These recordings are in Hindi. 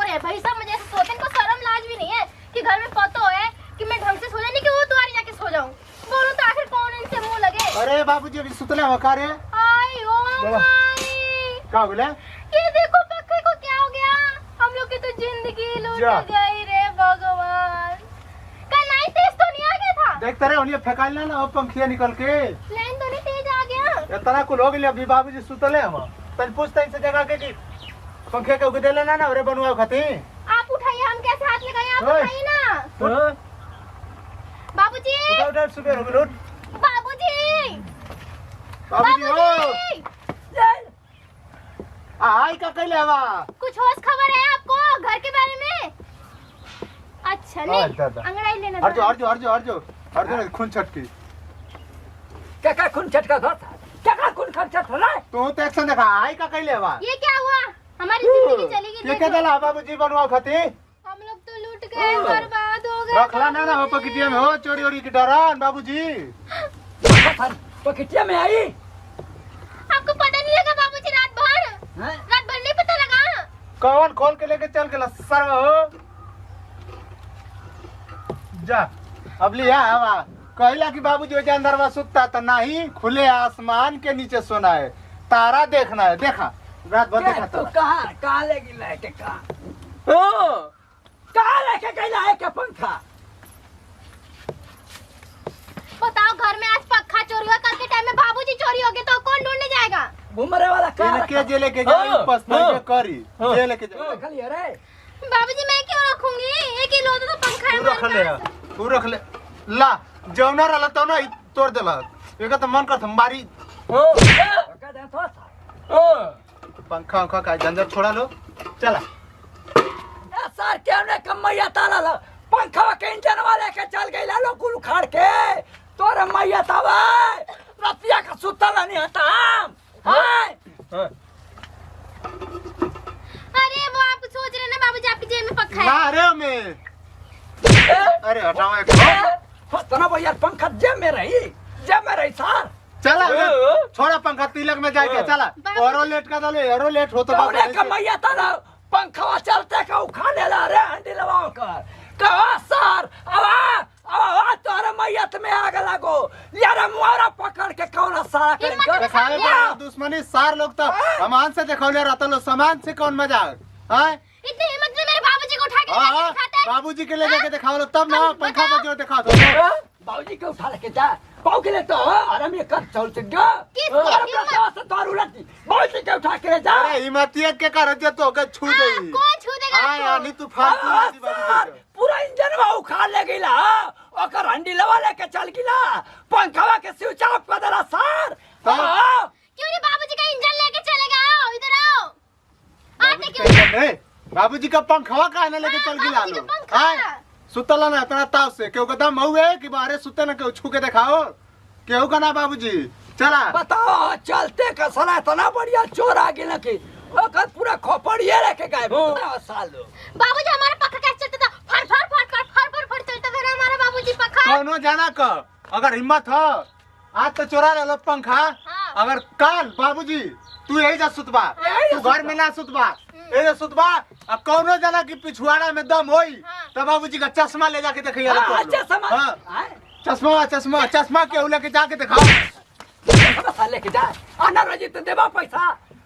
है भाई साहब, मुझे ऐसे सोते को शर्म लाज भी नहीं है कि घर में पतो है कि मैं ढंग से सो जाए, नहीं कि वो तुम्हारी जाके सो जाऊं। बोलूं तो आखिर कौन इनसे मुंह लगे। अरे बाबूजी अभी सुतले हो का रे? आई ओ माई, क्या बोले? ये देखो पक्के को क्या हो गया, हम लोग की तो जिंदगी लूट गई रे भगवान। कल नाइट तेज तो नहीं आ गया था? देखते रहे उन्हें फेंकाल ना वो पंखिया निकल के। लाइन तो नहीं तेज आ गया? इतना कुल हो गया अभी बाबूजी सुतले हम। तन पूछते इनसे जगह के कि पंखे के उगे देले ना अरे बनवाओ खाती। आप उठाइए, हम कैसे हाथ लगाएं, आप उठाइए ना। बाबूजी उठ उठ सुबह हो गई। बाबूजी बाबूजी हो आई का कहले हवा? कुछ होश खबर है आपको घर के बारे में? अच्छा नहीं अंगड़ाई लेना। अर्जो अर्जो अर्जो अर्जो अर्जो खून छटकी क्या खून छटका घर था? क्या खून खर्चा था? तू तो एक्शन देखा आई का कहले हवा? ये क्या हुआ, हमारी जिंदगी चली गई। ये क्या चला बाबूजी बनवाओ खाती? हम लोग तो लूट गए, बर्बाद हो गए। रखला ना हो पकिटिया में हो चोरी ओरी की डरान बाबूजी। पकिटिया में आई? आपको पता नहीं लगा बाबूजी? रात भर नहीं पता लगा? कौन खोल के लेके चल के सर्व हो जा। अब लिया हवा कहला कि बाबूजी वो अंदर में सुतता तो नहीं, खुले आसमान के नीचे सोना है, तारा देखना है। देखा रात भर देखा तो कहाँ लेके लाके कहाँ लेके गईला है क्या पंखा? बताओ घर में आज पक्का चोरी हुआ, कल के टाइम में बाबूजी चोरी हो गए तो कौन ढूंढने जाएगा? घूमरे वाला के जे लेके जाए पसंद करी जे लेके जाए। खाली अरे बाबूजी मैं क्यों रखूंगी, एक ही लोटा तो पंखा है हमारे पास। तू रख ले ला जौना रहला तो ना तोड़ देला। एका तो मन कर मारी पंखा उखा का झंझट छोड़ा लो चला। सर क्या ने कमैया ताला ला पंखा के इंजन वाले के चल गई ला लो कुल उखाड़ के तोरे मैया तवे रतिया का सुतला नहीं हटा हां। अरे वो आप सोच रहे ना बाबूजी आपकी जेब में पंखा है? ना रे मैं अरे हटाओ एक तना भैया पंखा जेब में रही सर। चला छोड़ा पंखा तिलक में जाके चला। औरो लेट का दले औरो लेट हो तो बाबू कमैया ताला पंखा चलते का उखा लेला रे हंडी लगाओ कर कहा सर आवा तोरे मैयत में आग लागो यार मुआरा पकड़ के कौन सारा कर दिखावे बड़ा दुश्मनी सार लोग तो सामान से देखौले रहता लो सामान से कौन मजाक है? इतनी हिम्मत में मेरे बाबूजी को उठा के लेके दिखाते हैं? बाबूजी के ले जाके दिखाओ लो तब ना पंखा में जो दिखा दो। बाबूजी के उठा लेके जा पाऊ के ले तो आराम ये कर चल से जा से दारू लती बाबूजी के उठा के ले जा। अरे हिम्मतियत के कर जे तो के छू दे कौन छू देगा? हां यानी तू फालतू बाबूजी के पूरा इंजन में उखाड़ ले गईला ओकर हंडी लवा लेके चल गिला पंखवा के स्विच ऑफ कर देला सर। क्यों नहीं बाबूजी का इंजन लेके चलेगा? आओ इधर आओ। आते क्यों नहीं बाबूजी का पंखवा काहे लेके चल गिला लो? हां सुतला ना इतना ताव से क्यों कदम हुए कि बाहर सुते ना क्यों छू के दिखाओ क्यों का ना बाबूजी चला बताओ चलते का सला इतना बढ़िया चोर आ गेल कि ओकर पूरा खोपड़िए लेके गए सालो। बाबूजी हमारा पक्का कैसे चलता था? फर फर फर फर फर फर फर चलता था हमारा बाबूजी पक्का। कौनो जाना का अगर हिम्मत हो आज तो चोरा ले लो पंखा। अगर काल बाबूजी तू यही जा सुतबा तू घर में ना सुतबा ए सुतबा आ कौनो जना की पिछुआड़ा में दम होई तो बाबूजी का चश्मा ले जाके देखिए चश्मा चश्मा चश्मा के लेके जाके दिखाओ लेके जा आना रजी तो देबा पैसा।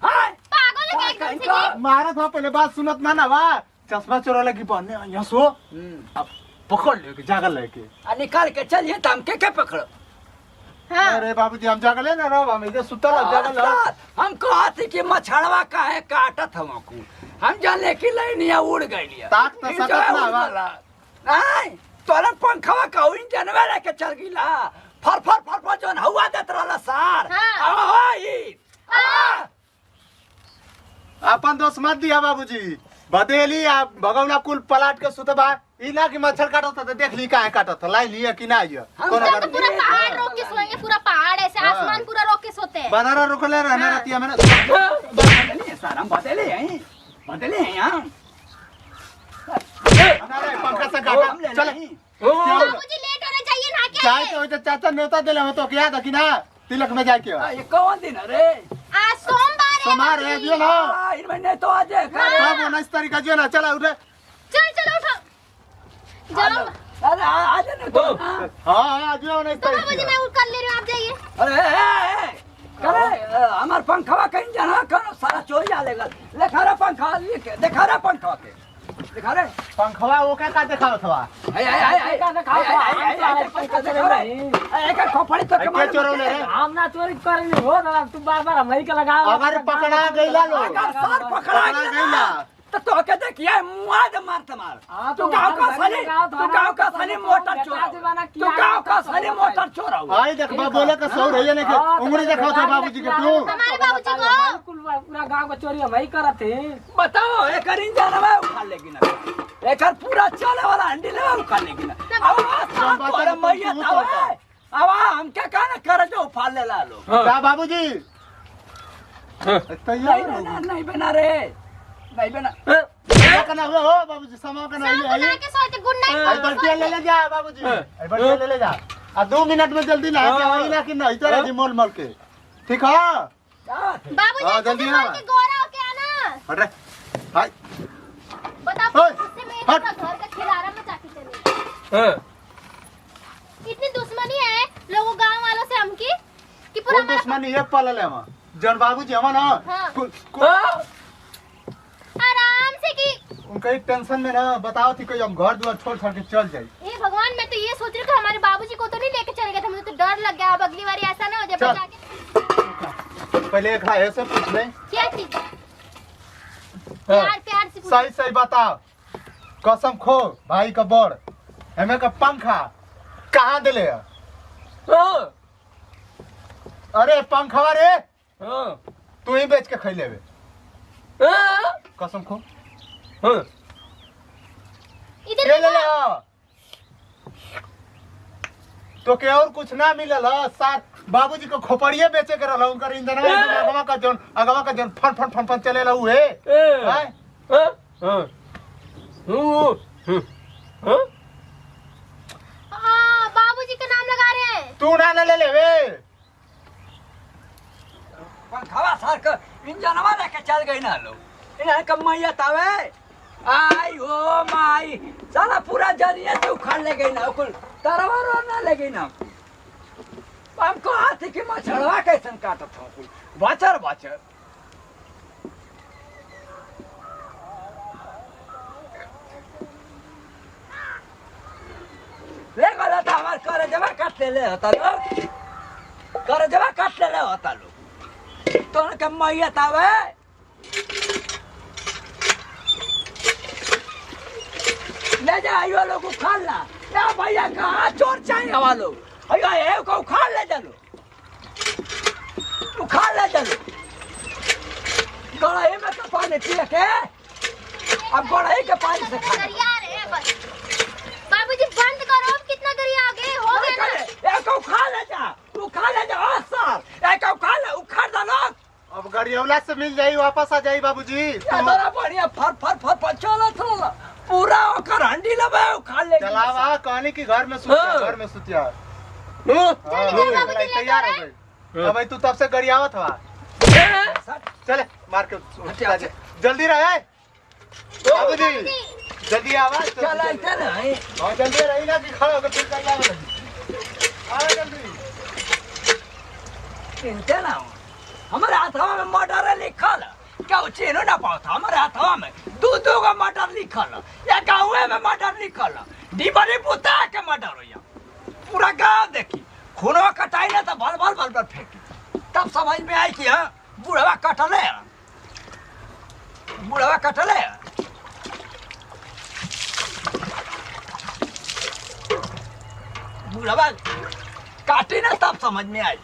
हां पागल है क्या एकदम से? मारा था पहले बात सुनत ना ना वा चश्मा चोरा लगी पहनने यहाँ सो अब पकड़ लेके जागल लेके निकाल के चलिए तो हम के पकड़ो। अरे बाबूजी हम जागल है ना रहो हम इधर सुतल जागल हम कहते कि मछड़वा काहे काटत हमको हम जाने की लाइनिया उड़ गई ताक तो सकत ना वा नहीं तोरा पंखवा का इंजन में लेके चल गिला फर फर फर फर जोन हवा देत रहला सर। अपन दोस्त मत दिया बाबूजी बदेली आप भगवना कुल पलाट के सुतबा ई ना कि मच्छर काटत तो देख ली काहे काटत लाई लिया कि ना ये कौन अगर पूरा पहाड़ रोक के सोएंगे, पूरा पहाड़ ऐसे आसमान पूरा रोक के सोते हैं। बनारा रोकले रहना रहती है मैंने बदले सर हम बदले हैं यहां अरे पंखा से काटा चल बाबूजी लेट होना चाहिए ना क्या? चाय तो चाचा न्योता देले हो तो क्या था कि ना तिलक में जाके ये कौन दिन अरे? आज सोमवार है। सोमवार है दियो ना लाइन में नहीं तो आ जाए हाँ वो 19 तारीख का जो ना चला उठे चल चलो उठो जाओ अरे आ जाने तो हाँ आज 19 तो तारीख बाबूजी मैं उठ कर ले रही हूँ आप जाइए अरे करे हमार पंखवा कहीं जाना कौन सारा चोरी आ लेगा लेखा रे पंखा लेके देखा रे पंखवा के देखा रे पंखवा वो क्या दिखाओ थवा आई का खोपड़ी तो के चोरौले रे हम ना चोरी करनी हो ना तू बार-बार हमई के लगाओ अगर पकड़ा गईला लो सर पकड़ा गईला तो के देखिए मुआ दे मार हाँ, तू गांव का साली तू गांव का साली मोटर चोर तू गांव का साली मोटर चोर आई देख बा बोले का सौ रही ने के उंगली दिखाओ था बाबूजी के तू हमारे बाबूजी को पूरा गांव का चोरी हमई करत है बताओ एक इंजन में उठा लेगी ना एक पूरा चले वाला हंडी ले उठा लेगी ना अब तोरे मैया तावे अब हम क्या कहना करे जो उफाल ले ला लो क्या बाबूजी तैयार नहीं बना रे नहीं बना करना हुआ हो बाबूजी समा का नहीं बना के सोते गुड नाइट आई बल्टिया ले जा बाबूजी आई बल्टिया ले जा आ 2 मिनट में जल्दी ना के आई ना कि नहीं तेरा जी मोल के ठीक है बाबूजी जल्दी संभाल आ। के गोरा हो के आना हट रे हाय बताओ ओए, उससे मेरे हट। घर का खिलारा में जाके चले इतनी दुश्मनी है लोगों गांव वालों से हमकी कि पूरा कोई दुश्मनी एक पल ले हम जन बाबूजी हम ना हाँ। आराम से कि उनका एक टेंशन में ना बताओ थी कोई हम घर द्वार छोड़ छाड़ के चल जाए हे भगवान मैं तो ये सोच रही हूँ कि हमारे बाबूजी को तो नहीं लेके चले गए थे मुझे तो डर लग गया अब अगली बार ऐसा ना हो जाए चल। बचा के पहले एक है से पूछ ले क्या चीज प्यार प्यार से पूछ सही सही बताओ कसम खो भाई का बड़ हमें का पंखा कहाँ दिले अरे पंखवा रे तू ही बेच के खै लेबे कसम खो इधर ले ले देखो। हाँ। तो के और कुछ ना मिलल ह साथ बाबूजी को खोपड़िए बेचे के रहल उनकर इंजन अगवा का जन फन फन फन फन चले ला उहे हैं? हाँ बाबूजी का नाम लगा रहे हैं तू ना ले लेवे पंखवा सर के इंजनवा लेके चल गई ना लो इन्हें कम मैया तावे आई हो माई साला पूरा जरिया से उखाड़ ले गई ना कुल तरवा ना ले गई ना हमको हाथी की मछड़वा कैसन काटत हो कुल बचर बचर ले गला था हमार करे जमा काट ले होता लो करे जमा काट ले होता लो तो के मैया तावे ले जा आयो लोग उखाड़ ला या भैया कहाँ चोर चाहिए वालो अयो ये को उखाड़ ले चलो उखाड़ ले चलो गड़ाई में तो पानी पिए के अब गड़ाई के पानी से खा गरिया रहे हैं बस बाबूजी बंद करो अब कितना गरिया आ गए हो गए ना एक उखाड़ ले जा सर एक उखाड़ ले उखाड़ दो लोग अब गरियौला से मिल जाई वापस आ जाई बाबूजी ये बड़ा बढ़िया फर फर फर फर चलो चलो पूरा ओकर हंडी लबे उखाड़ ले चलावा कहनी की घर में सुतिया घर में सुतिया जल्दी बाबूजी ले तैयार हो जाओ गई अब तू तब से गरियावत हवा चले मार के उठा जा। जल्दी रहे बाबूजी जल्दी आवाज चल ऐसे नहीं और जल्दी रही ना कि खड़ा होकर फिर कल्ला में लगी आ जल्दी चिंता ना हो हमारे हाथवा में मर्डर लिखल क्या चिन्ह ना पाता हमारे हाथवा में दू का मर्डर लिखल या गाँव में मर्डर लिखल डिबरी पुता के मर्डर हो पूरा गाँव देखी खूनवा कटाई ना तो भल भल भल भल फेंकी तब समझ में आई कि हाँ बूढ़वा कटले बूढ़वा कटले बूढ़वा काटी ना तब समझ में आई